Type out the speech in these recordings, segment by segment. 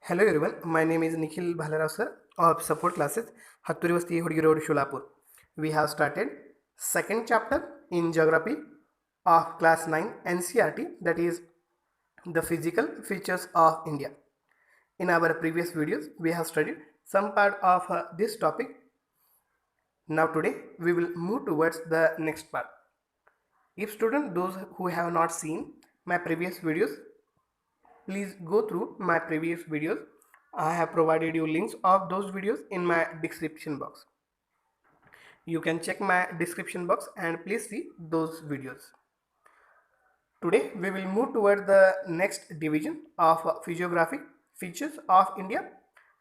Hello everyone, my name is Nikhil Bhalarao sir of support classes Hatturi Vasti Hudgi Road Sholapur. We have started second chapter in geography of class 9 NCERT, that is the physical features of India. In our previous videos we have studied some part of this topic. Now today we will move towards the next part. If students those who have not seen my previous videos, please go through my previous videos. I have provided you links of those videos in my description box. You can check my description box and please see those videos. Today we will move toward the next division of physiographic features of India,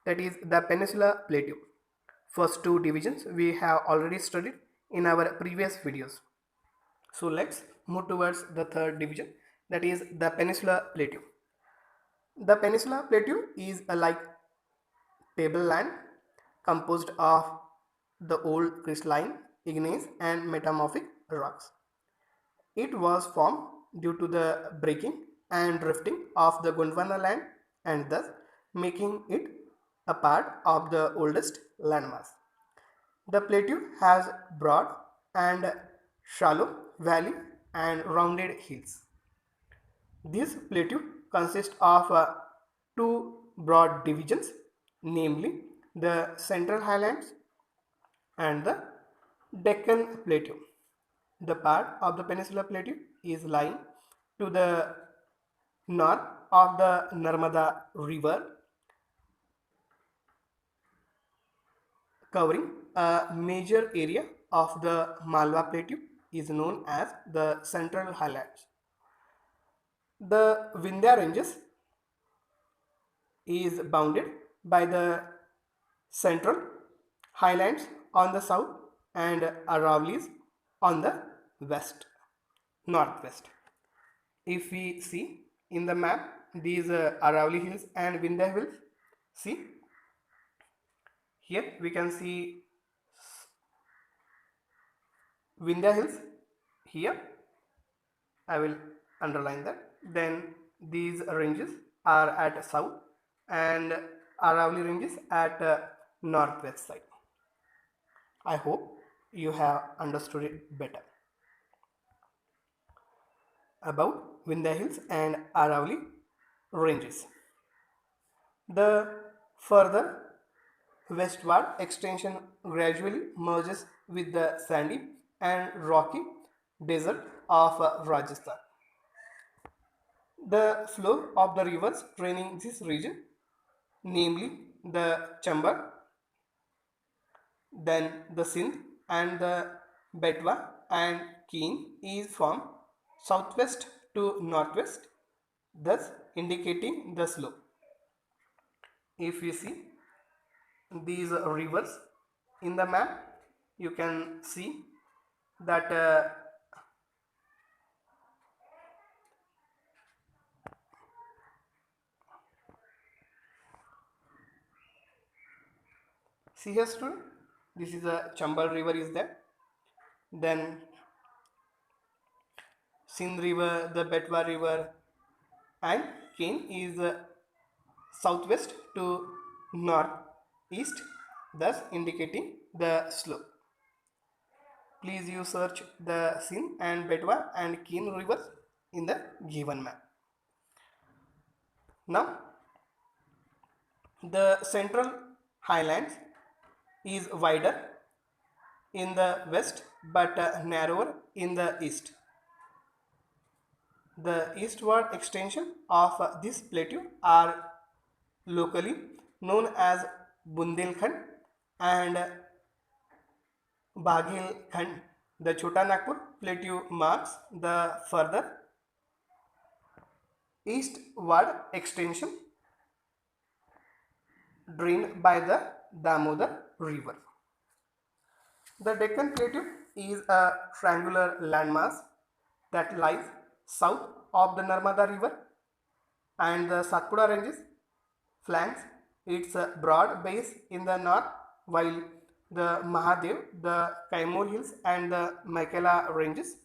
that is the Peninsula Plateau. First two divisions we have already studied in our previous videos. So let's move towards the third division, that is the Peninsula Plateau. The Peninsula Plateau is a like tableland composed of the old crystalline, igneous and metamorphic rocks. It was formed due to the breaking and drifting of the Gondwana land and thus making it a part of the oldest landmass. The plateau has broad and shallow valley and rounded hills. This plateau consists of two broad divisions, namely the Central Highlands and the Deccan Plateau. The part of the Peninsula Plateau is lying to the north of the Narmada River, covering a major area of the Malwa Plateau is known as the Central Highlands. The Vindhya Ranges is bounded by the Central Highlands on the south and Aravallis on the west, northwest. If we see in the map these Aravalli Hills and Vindhya Hills, see here we can see Vindhya Hills here. I will underline that. Then these ranges are at south and Aravalli ranges at northwest side. I hope you have understood it better. About Vindhya Hills and Aravalli ranges. The further westward extension gradually merges with the sandy and rocky desert of Rajasthan. The flow of the rivers draining this region, namely the Chamba, then the Sindh and the Betwa and Keen, is from southwest to northwest, thus indicating the slope. If we see these rivers in the map, you can see that see here student, this is a Chambal river is there, then Sindh river, the Betwa river and Keen is southwest to northeast, thus indicating the slope. Please you search the Sindh and Betwa and Keen rivers in the given map. Now the Central Highlands is wider in the west but narrower in the east. The eastward extension of this plateau are locally known as Bundelkhand and Baghelkhand. The Chota Nagpur plateau marks the further eastward extension drained by the Damodar river. The Deccan Plateau is a triangular landmass that lies south of the Narmada river and the Satpura ranges flanks its broad base in the north, while the Mahadev, the Kaimur hills and the Maikela ranges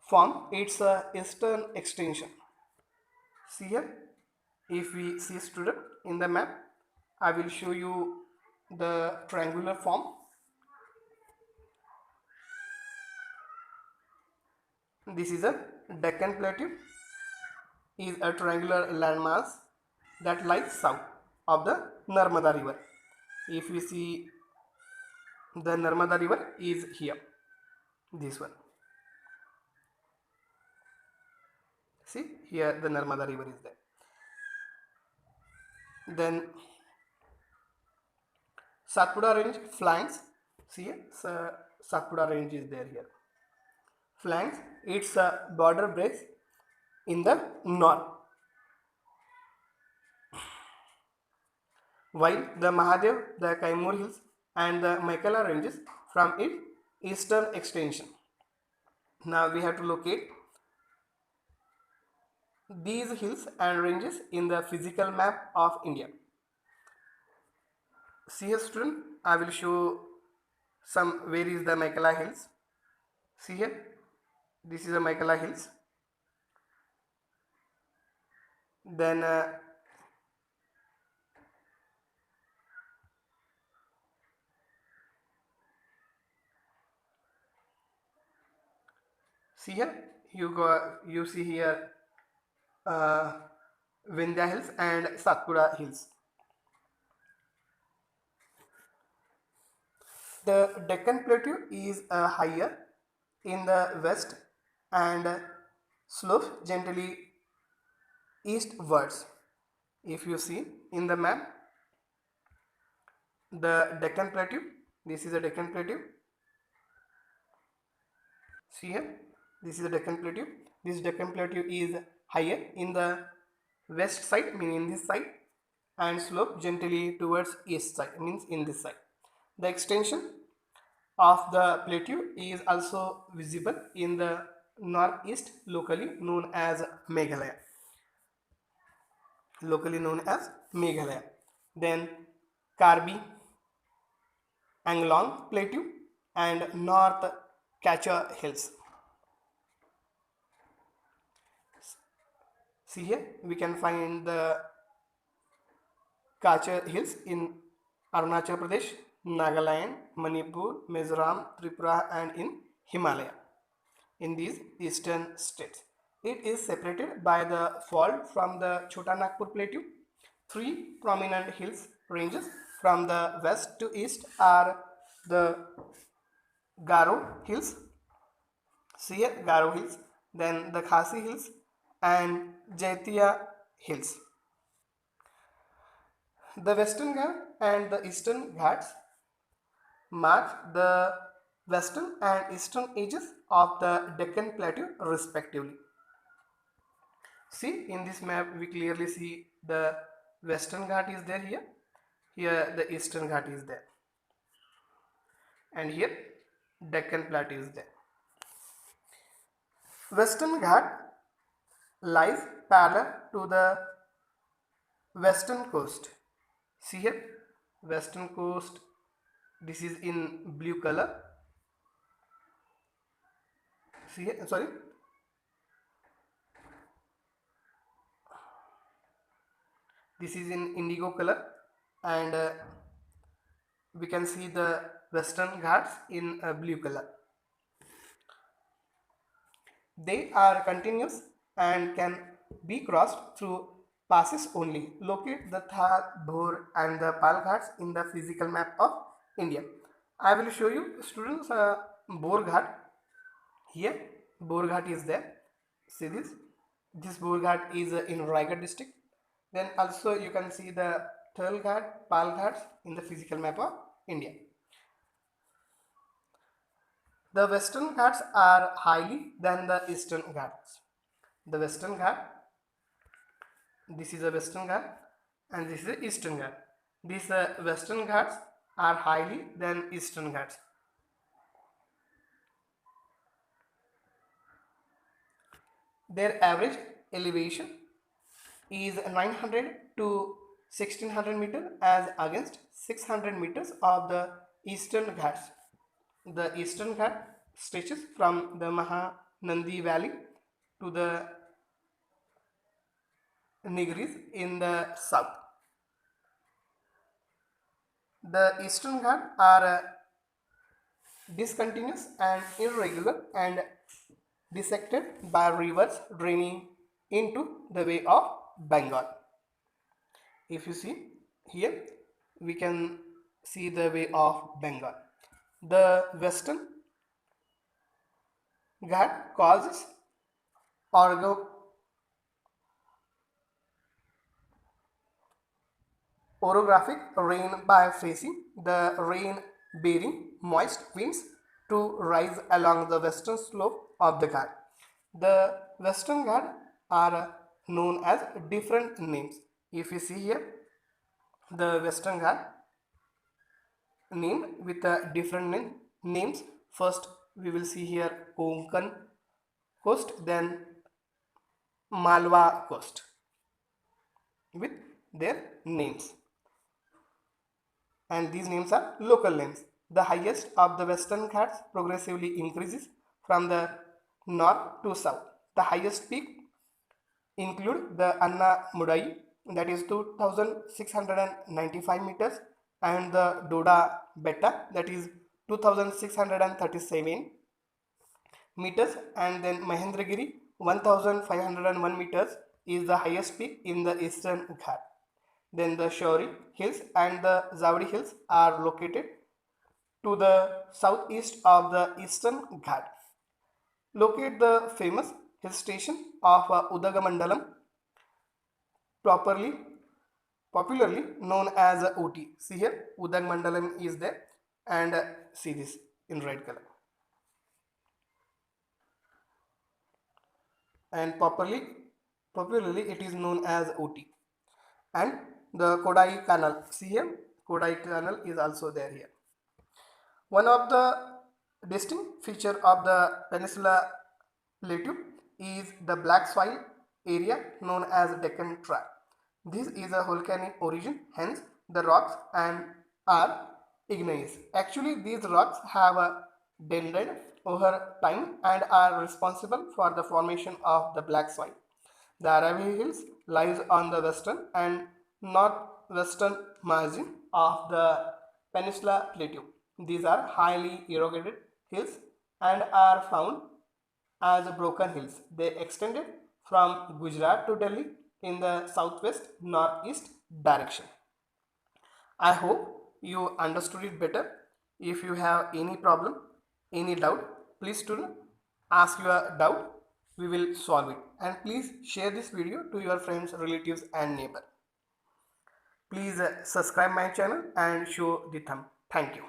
form its eastern extension. See here, if we see student in the map, I will show you the triangular form. This is a Deccan Plateau, is a triangular landmass that lies south of the Narmada river. If we see, the Narmada river is here, this one. See here, the Narmada river is there. Then Satpura range flanks. See here, Satpura range is there here. Flanks, its border breaks in the north, while the Mahadev, the Kaimur hills and the Maikala ranges from its eastern extension. Now we have to locate these hills and ranges in the physical map of India. See here student, I will show some where is the Maikala hills. See here, this is the Maikala hills. Then see here, you see here Vindhya hills and Satpura hills. The Deccan Plateau is higher in the west and slopes gently eastwards. If you see in the map, the Deccan Plateau, this is the Deccan Plateau. See here, this is the Deccan Plateau. This Deccan Plateau is higher in the west side, meaning in this side, and slope gently towards east side, means in this side. The extension of the plateau is also visible in the northeast, locally known as Meghalaya. Then Karbi, Anglong Plateau and North Kacha Hills. See here, we can find the Kacha Hills in Arunachal Pradesh, Nagaland, Manipur, Mizoram, Tripura and in Himalaya, in these eastern states. It is separated by the fault from the Chota Nagpur Plateau. Three prominent hills ranges from the west to east are the Garo Hills, see here, Garo Hills, then the Khasi Hills and Jaitia Hills. The Western Ghat and the Eastern Ghats mark the western and eastern edges of the Deccan Plateau respectively. See, in this map we clearly see the Western Ghat is there here, here the Eastern Ghat is there, and here Deccan Plateau is there. Western Ghat lies parallel to the western coast. See here, western coast, this is in blue color. See here, sorry, this is in indigo color, and we can see the Western Ghats in blue color. They are continuous and can be crossed through passes only. Locate the Thar, Bhor and the Pal Ghats in the physical map of India. I will show you students Bhor Ghat. Here Bhor Ghat is there. See this. This Bhor Ghat is in Raigad district. Then also you can see the Thal Ghat, Pal Ghats in the physical map of India. The Western Ghats are higher than the Eastern Ghats. The Western Ghat, this is a Western Ghat and this is the Eastern Ghat. These Western Ghats are higher than Eastern Ghats. Their average elevation is 900 to 1600 meters as against 600 meters of the Eastern Ghats. The Eastern Ghat stretches from the Mahanandi Valley to the Nilgiris in the south. The Eastern Ghats are discontinuous and irregular and dissected by rivers draining into the Bay of Bengal. If you see here, we can see the Bay of Bengal. The Western Ghat causes orographic rain by facing the rain-bearing moist winds to rise along the western slope of the Ghat. The Western Ghat are known as different names. If you see here, the Western Ghat named with different names. First, we will see here Konkan coast, then Malwa coast with their names. And these names are local names. The highest of the Western Ghats progressively increases from the north to south. The highest peak include the Anna Mudai, that is 2695 meters, and the Doda Betta, that is 2637 meters, and then Mahendragiri 1501 meters is the highest peak in the Eastern Ghat. Then the Shauri Hills and the Zawadi Hills are located to the southeast of the Eastern Ghat. Locate the famous hill station of Udagamandalam, popularly known as Ooty. See here, Udagamandalam is there, and see this in red color. And popularly it is known as Ooty. And the Kodai Canal. See here, Kodai Canal is also there here. One of the distinct feature of the Peninsula Plateau is the black soil area known as Deccan Tract. This is a volcanic origin, hence the rocks and are igneous. Actually, these rocks have denuded over time and are responsible for the formation of the black soil. The Aravalli Hills lies on the western and northwestern margin of the Peninsula Plateau. These are highly eroded hills and are found as broken hills. They extended from Gujarat to Delhi in the southwest northeast direction. I hope you understood it better. If you have any problem, any doubt, please do ask your doubt. We will solve it. And please share this video to your friends, relatives and neighbor. Please subscribe my channel and show the thumb. Thank you.